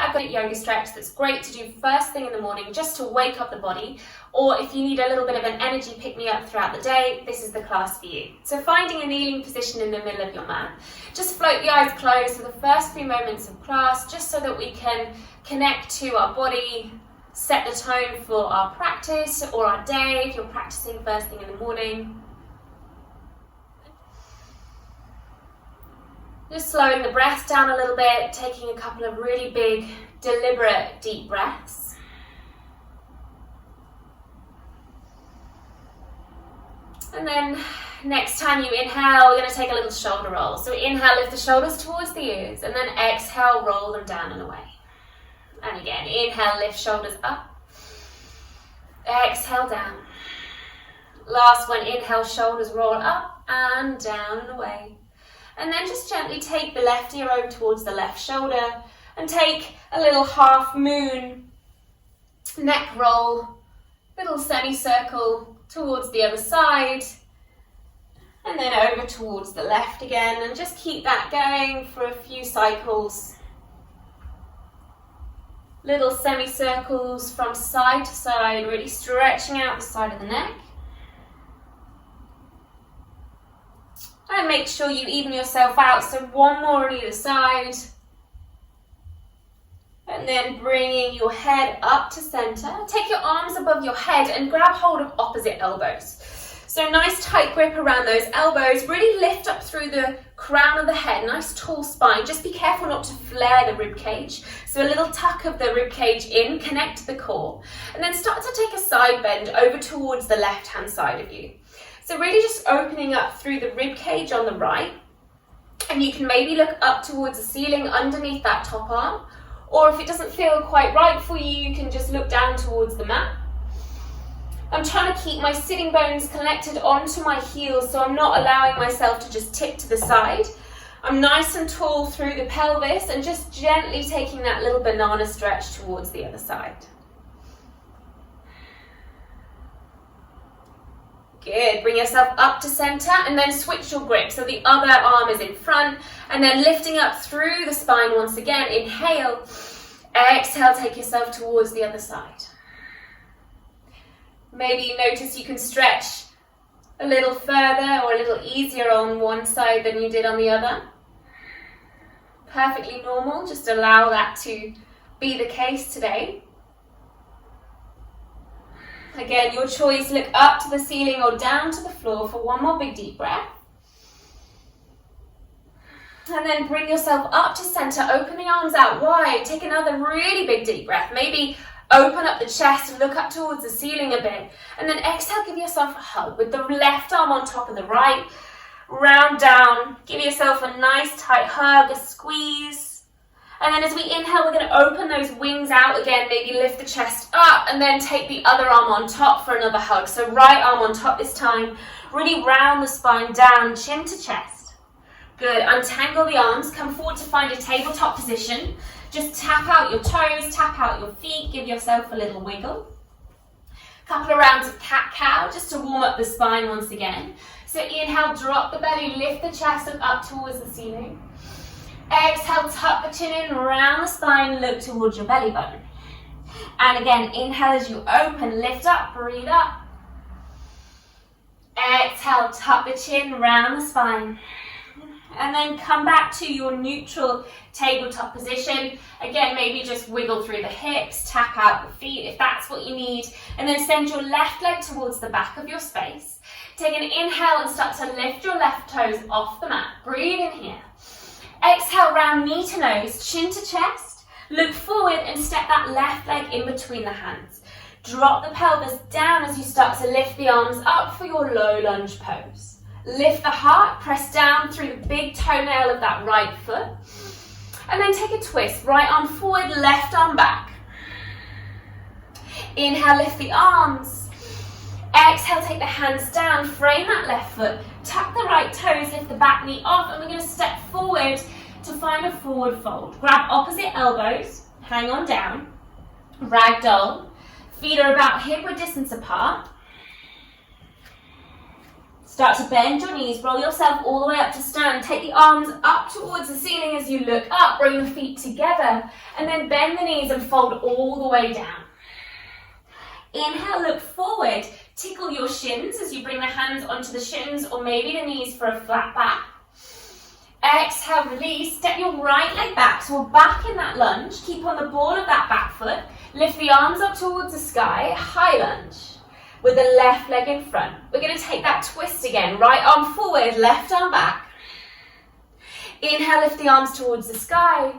I've got a yoga stretch that's great to do first thing in the morning just to wake up the body, or if you need a little bit of an energy pick-me-up throughout the day, this is the class for you. So finding a kneeling position in the middle of your mat. Just float the eyes closed for the first few moments of class, just so that we can connect to our body, set the tone for our practice or our day if you're practicing first thing in the morning. Just slowing the breath down a little bit, taking a couple of really big, deliberate, deep breaths. And then next time you inhale, we're going to take a little shoulder roll. So inhale, lift the shoulders towards the ears, and then exhale, roll them down and away. And again, inhale, lift shoulders up. Exhale, down. Last one, inhale, shoulders roll up and down and away. And then just gently take the left ear over towards the left shoulder and take a little half moon neck roll, little semicircle towards the other side, and then over towards the left again, and just keep that going for a few cycles. Little semicircles from side to side, really stretching out the side of the neck. And make sure you even yourself out, so one more on either side. And then bringing your head up to center. Take your arms above your head and grab hold of opposite elbows. So nice tight grip around those elbows. Really lift up through the crown of the head, nice tall spine. Just be careful not to flare the rib cage. So a little tuck of the rib cage in, connect to the core. And then start to take a side bend over towards the left-hand side of you. So really just opening up through the rib cage on the right, and you can maybe look up towards the ceiling underneath that top arm, or if it doesn't feel quite right for you, you can just look down towards the mat. I'm trying to keep my sitting bones connected onto my heels, so I'm not allowing myself to just tip to the side. I'm nice and tall through the pelvis and just gently taking that little banana stretch towards the other side. Good, bring yourself up to center and then switch your grip. So the other arm is in front and then lifting up through the spine once again. Inhale, exhale, take yourself towards the other side. Maybe you notice you can stretch a little further or a little easier on one side than you did on the other. Perfectly normal, just allow that to be the case today. Again, your choice, look up to the ceiling or down to the floor for one more big deep breath. And then bring yourself up to center, open the arms out wide, take another really big deep breath. Maybe open up the chest and look up towards the ceiling a bit. And then exhale, give yourself a hug with the left arm on top of the right. Round down, give yourself a nice tight hug, a squeeze. And then as we inhale, we're going to open those wings out again, maybe lift the chest up and then take the other arm on top for another hug. So right arm on top this time, really round the spine down, chin to chest. Good, untangle the arms, come forward to find a tabletop position. Just tap out your toes, tap out your feet, give yourself a little wiggle. Couple of rounds of cat-cow just to warm up the spine once again. So inhale, drop the belly, lift the chest up towards the ceiling. Exhale, tuck the chin in, round the spine, look towards your belly button. And again, inhale as you open, lift up, breathe up. Exhale, tuck the chin, round the spine. And then come back to your neutral tabletop position. Again, maybe just wiggle through the hips, tap out the feet if that's what you need. And then send your left leg towards the back of your space. Take an inhale and start to lift your left toes off the mat. Breathe in here. Exhale, round knee to nose, chin to chest. Look forward and step that left leg in between the hands. Drop the pelvis down as you start to lift the arms up for your low lunge pose. Lift the heart, press down through the big toenail of that right foot. And then take a twist, right arm forward, left arm back. Inhale, lift the arms. Exhale, take the hands down, frame that left foot. Tuck the right toes, lift the back knee off, and we're going to step forward to find a forward fold. Grab opposite elbows, hang on down, ragdoll. Feet are about hip width distance apart. Start to bend your knees, roll yourself all the way up to stand. Take the arms up towards the ceiling as you look up. Bring the feet together and then bend the knees and fold all the way down. Inhale, look forward. Tickle your shins as you bring the hands onto the shins or maybe the knees for a flat back. Exhale, release. Step your right leg back. So we're back in that lunge. Keep on the ball of that back foot. Lift the arms up towards the sky. High lunge. With the left leg in front. We're going to take that twist again. Right arm forward, left arm back. Inhale, lift the arms towards the sky.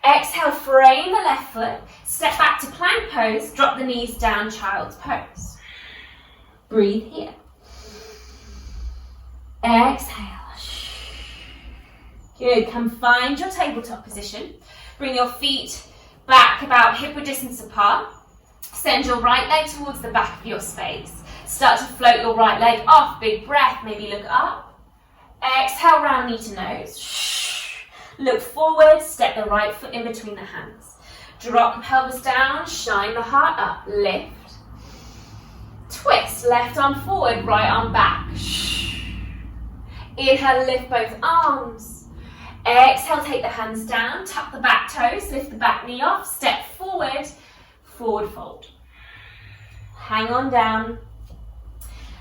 Exhale, frame the left foot. Step back to plank pose. Drop the knees down, child's pose. Breathe here. Exhale. Good. Come find your tabletop position. Bring your feet back about hip width distance apart. Send your right leg towards the back of your space. Start to float your right leg off. Big breath. Maybe look up. Exhale, round knee to nose. Look forward. Step the right foot in between the hands. Drop the pelvis down. Shine the heart up. Lift. Twist. Left arm forward. Right arm back. Inhale, lift both arms. Exhale, take the hands down. Tuck the back toes. Lift the back knee off. Step forward. Forward fold. Hang on down.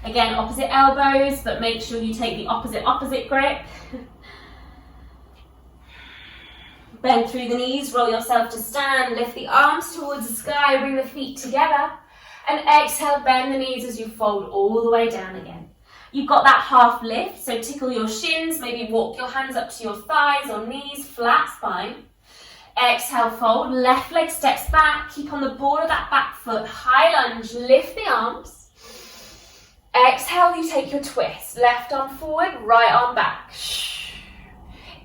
Again, opposite elbows, but make sure you take the opposite grip. Bend through the knees, roll yourself to stand, lift the arms towards the sky, bring the feet together, and exhale, bend the knees as you fold all the way down again. You've got that half lift, so tickle your shins, maybe walk your hands up to your thighs or knees, flat spine. Exhale, fold, left leg steps back, keep on the ball of that back foot, high lunge, lift the arms. Exhale, you take your twist, left arm forward, right arm back.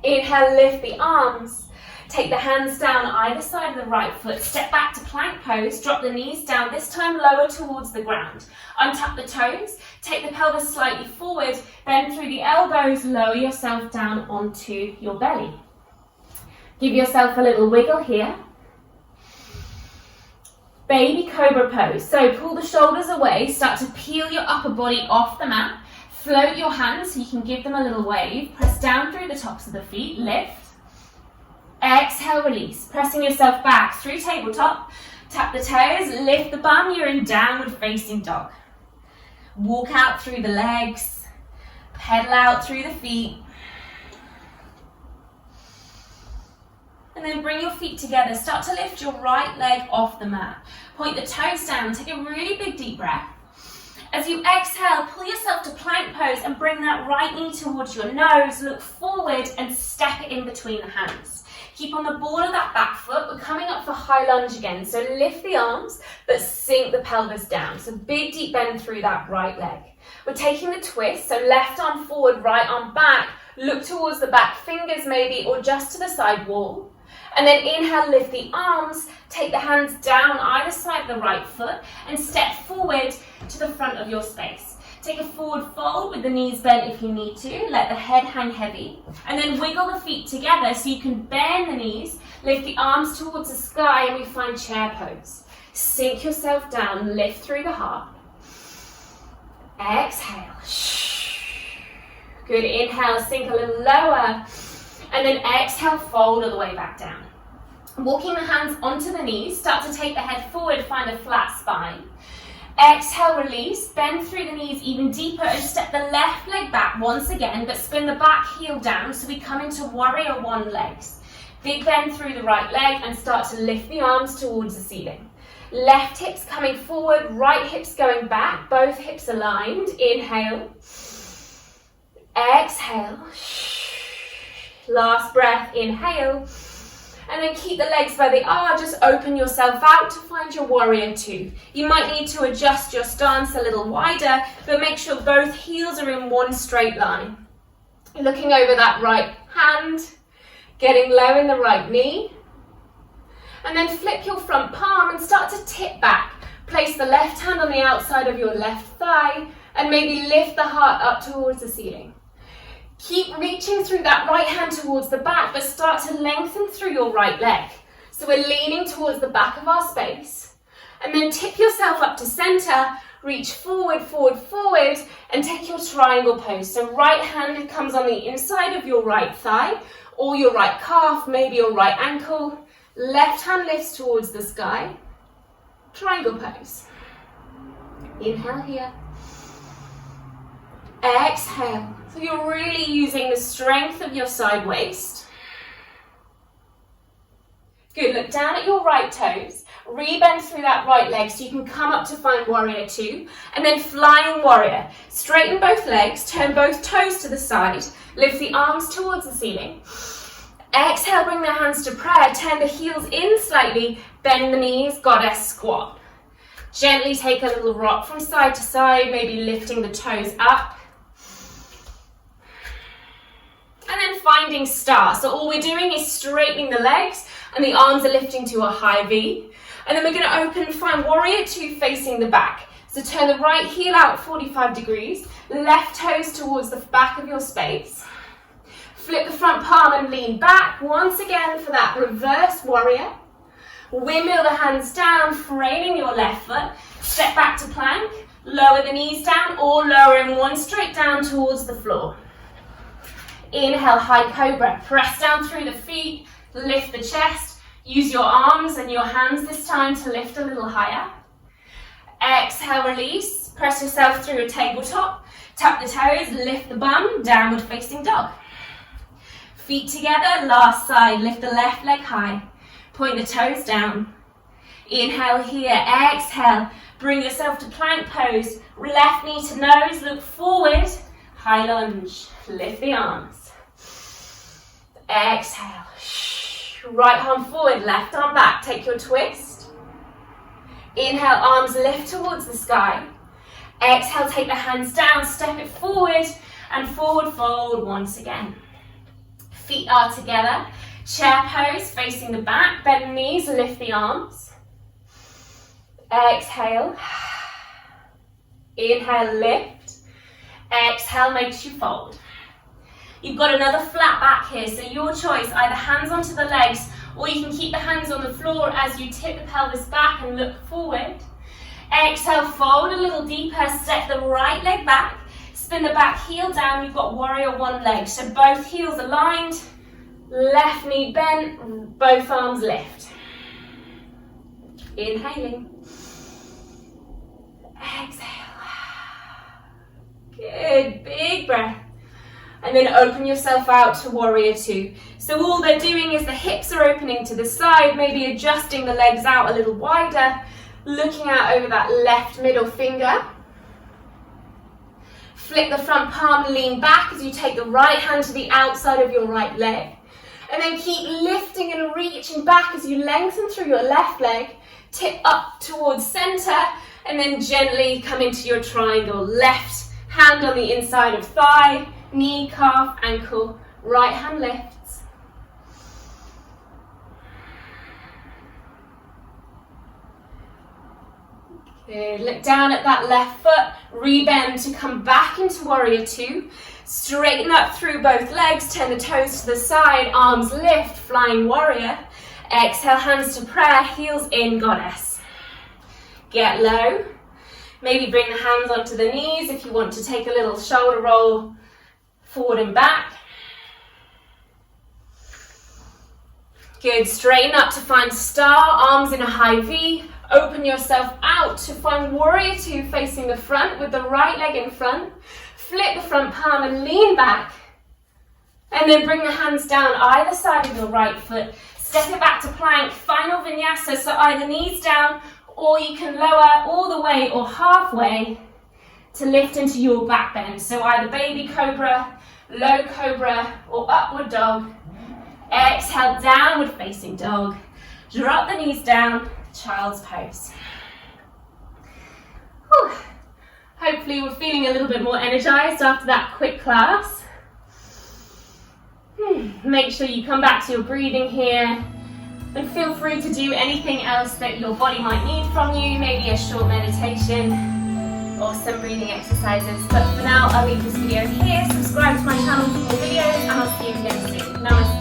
Inhale, lift the arms. Take the hands down either side of the right foot, step back to plank pose, drop the knees down, this time lower towards the ground. Untuck the toes, take the pelvis slightly forward, bend through the elbows, lower yourself down onto your belly. Give yourself a little wiggle here. Baby cobra pose. So pull the shoulders away, start to peel your upper body off the mat. Float your hands so you can give them a little wave. Press down through the tops of the feet, lift. Exhale, release. Pressing yourself back through tabletop. Tap the toes, lift the bum, you're in downward facing dog. Walk out through the legs. Pedal out through the feet. And then bring your feet together. Start to lift your right leg off the mat. Point the toes down. Take a really big deep breath. As you exhale, pull yourself to plank pose and bring that right knee towards your nose. Look forward and step it in between the hands. Keep on the ball of that back foot. We're coming up for high lunge again. So lift the arms, but sink the pelvis down. So big deep bend through that right leg. We're taking the twist. So left arm forward, right arm back. Look towards the back fingers maybe, or just to the side wall. And then inhale, lift the arms, take the hands down either side of the right foot and step forward to the front of your space. Take a forward fold with the knees bent if you need to, let the head hang heavy. And then wiggle the feet together so you can bend the knees, lift the arms towards the sky and we find chair pose. Sink yourself down, lift through the heart. Exhale. Good, inhale, sink a little lower. And then exhale, fold all the way back down. Walking the hands onto the knees, start to take the head forward, find a flat spine. Exhale, release, bend through the knees even deeper and step the left leg back once again, but spin the back heel down so we come into warrior one legs. Big bend through the right leg and start to lift the arms towards the ceiling. Left hips coming forward, right hips going back, both hips aligned. Inhale. Exhale. Last breath, inhale, and then keep the legs where they are, just open yourself out to find your warrior two. You might need to adjust your stance a little wider, but make sure both heels are in one straight line. Looking over that right hand, getting low in the right knee, and then flip your front palm and start to tip back. Place the left hand on the outside of your left thigh, and maybe lift the heart up towards the ceiling. Keep reaching through that right hand towards the back, but start to lengthen through your right leg. So we're leaning towards the back of our space. And then tip yourself up to center, reach forward, forward, forward, and take your triangle pose. So right hand comes on the inside of your right thigh, or your right calf, maybe your right ankle. Left hand lifts towards the sky. Triangle pose. Inhale here. Exhale. So you're really using the strength of your side waist. Good, look down at your right toes. Rebend through that right leg so you can come up to find warrior two. And then flying warrior. Straighten both legs, turn both toes to the side. Lift the arms towards the ceiling. Exhale, bring the hands to prayer. Turn the heels in slightly. Bend the knees, goddess squat. Gently take a little rock from side to side, maybe lifting the toes up. And then finding star. So all we're doing is straightening the legs and the arms are lifting to a high V. And then we're going to open and find warrior two facing the back. So turn the right heel out 45 degrees, left toes towards the back of your space. Flip the front palm and lean back once again for that reverse warrior. Windmill the hands down, framing your left foot. Step back to plank, lower the knees down or lowering one straight down towards the floor. Inhale, high cobra. Press down through the feet, lift the chest. Use your arms and your hands this time to lift a little higher. Exhale, release. Press yourself through a tabletop. Tap the toes, lift the bum, downward facing dog. Feet together, last side. Lift the left leg high. Point the toes down. Inhale here, exhale. Bring yourself to plank pose. Left knee to nose, look forward. High lunge, lift the arms. Exhale. Right arm forward, left arm back. Take your twist. Inhale, arms lift towards the sky. Exhale, take the hands down, step it forward, and forward fold once again. Feet are together. Chair pose, facing the back. Bend the knees, lift the arms. Exhale. Inhale, lift. Exhale, makes you fold. You've got another flat back here, so your choice, either hands onto the legs, or you can keep the hands on the floor as you tip the pelvis back and look forward. Exhale, fold a little deeper, step the right leg back, spin the back heel down, you've got warrior one leg. So both heels aligned, left knee bent, both arms lift. Inhaling. Exhale. Good, big breath. And then open yourself out to warrior two. So all they're doing is the hips are opening to the side, maybe adjusting the legs out a little wider, looking out over that left middle finger. Flip the front palm, lean back as you take the right hand to the outside of your right leg. And then keep lifting and reaching back as you lengthen through your left leg, tip up towards center, and then gently come into your triangle. Left hand on the inside of thigh, knee, calf, ankle, right hand lifts. Good, look down at that left foot, rebend to come back into warrior two. Straighten up through both legs, turn the toes to the side, arms lift, flying warrior. Exhale, hands to prayer, heels in, goddess. Get low. Maybe bring the hands onto the knees if you want to take a little shoulder roll forward and back. Good, straighten up to find star, arms in a high V. Open yourself out to find warrior two facing the front with the right leg in front. Flip the front palm and lean back. And then bring the hands down either side of your right foot. Step it back to plank, final vinyasa, so either knees down or you can lower all the way or halfway to lift into your back bend. So either baby cobra, low cobra, or upward dog. Exhale, downward facing dog. Drop the knees down, child's pose. Whew. Hopefully we're feeling a little bit more energized after that quick class. Make sure you come back to your breathing here. And feel free to do anything else that your body might need from you, maybe a short meditation or some breathing exercises. But for now, I'll leave this video here. Subscribe to my channel for more videos and I'll see you again soon. Namaste.